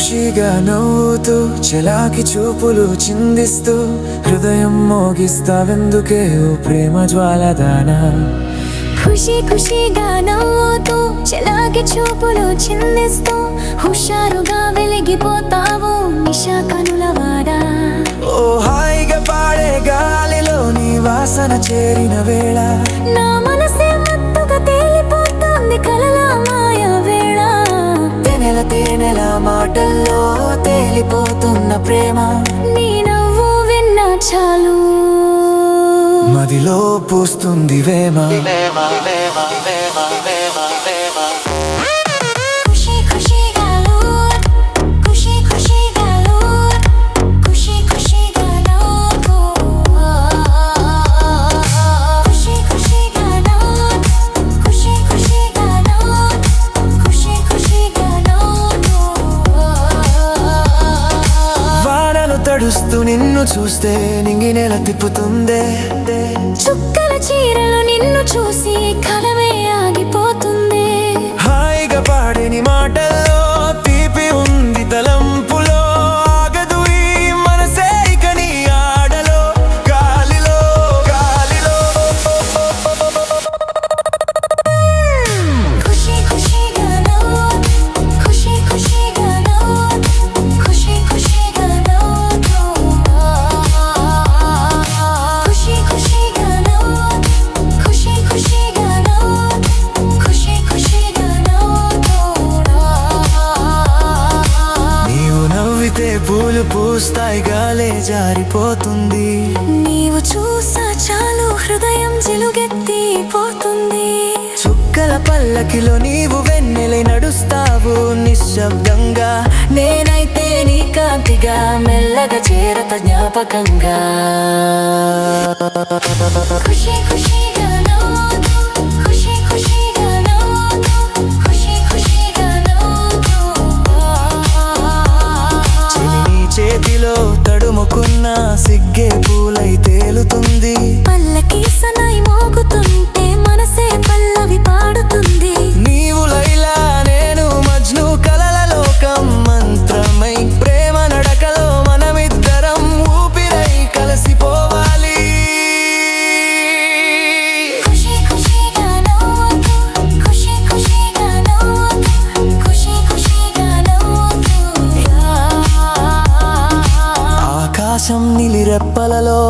ఖుషీగా నవ్వుతూ చెలాకి చూపులు చిందిస్తూ హృదయం మోగిస్తావెందుకే ఓ ప్రేమ జ్వాలదానా. ఖుషీగా నవ్వుతూ చెలాకి చూపులు చిందిస్తూ హుషారుగా వెలిగిపోతావు నిశా కనులవాడా. ఓ హాయిగా పాడే గాలిలో నీ వాసన చేరిన వేళ నా మనసే మత్తుగా తేలిపోతుంది కలల మాయ వేళ. తేనెల మాటల్లో తేలిపోతున్న ప్రేమ నీ నవ్వు విన్నా చాలు మదిలో పూస్తుంది వేమ. తడుస్తూ నిన్ను చూస్తే నింగి నెల తిప్పుతుందే. చుక్కల చీరలు నిన్ను చూసి కలమే ఆగిపోతుంది. హాయిగా పాడేని మాటల్లో తీపి ఉంది తలంపులో ఆగదు ఈ మనసే ఇక నీ ఆడలో గాలిలో గాలిలో. ఖుషీగా నవ్వు ఖుషీగా నవ్వు ఖుషీగా నవ్వు ఖుషీగా నవ్వు ఖుషీగా నవ్వు. నీవు నవ్వితే పూలు పూస్తాయి గాలే జారిపోతుంది. నీవు చూసా చాలు హృదయం జిలుగెత్తిపోతుంది. చుక్కల పల్లకిలో నీవు వెన్నెలై నడుస్తావు నిశ్శబ్దంగా. నేనైతే నీ కాంతిగా మెల్లగా చేరత జ్ఞాపకంగా. ఖుషీగా నవ్వుతూ ఖుషీగా నవ్వుతూ ఖుషీగా నవ్వుతూ. చెలి నీ చేతిలో తడుముకున్న సిగ్గే పూలై తేలుతుంది. పల్లకి సనై మోగుతుంటే మనసే పల్లవి పాడుతుంది. నీవు లైలా నేను మజ్ను కలల లోకం మంత్రమై ప్రేమ నడకలో మనమిద్దరం ఊపిరై కలిసిపోవాలి. ఖుషీగా నవ్వుతూ ఖుషీగా నవ్వుతూ ఖుషీగా నవ్వుతూ. ఆకాశం నిలిరెప్పలలో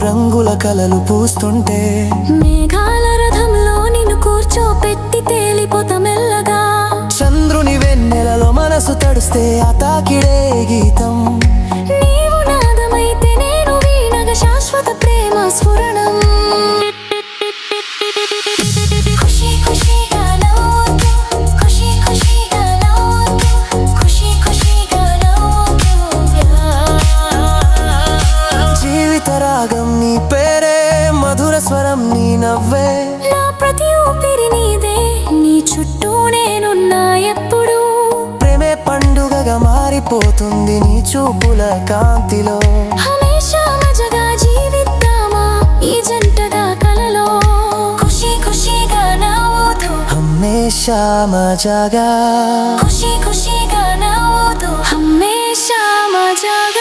రంగుల కలలు పూస్తుంటే మేఘాల రథంలో నిన్ను కూర్చోపెట్టి తేలిపోతా మెల్లగా. చంద్రుని వెన్నెలలో మనసు తడుస్తే ఆ తాకిడే గీతం. నీవు నాదమైతే నేను వీణగా శాశ్వత ప్రేమ స్ఫురణం. ఖుషీగా నవ్వుతూ ఖుషీగా నవ్వుతూ ఖుషీగా నవ్వుతూ. జీవిత రాగం నీ పేరే మధుర స్వరం నీ నవ్వే. నా ప్రతి ఊపిరి నీదే నీ చుట్టూ నేనున్నా ఎప్పుడు. ప్రేమే పండుగగా మారిపోతుంది నీ చూపుల కాంతిలో. హమేషా మజగా జీవిద్దామా ఈ జంటగా కలలో. ఖుషీగా నవ్వుతూ హమేషా మజాగా ఖుషీగా నవ్వుతూ హమేషా మజాగా.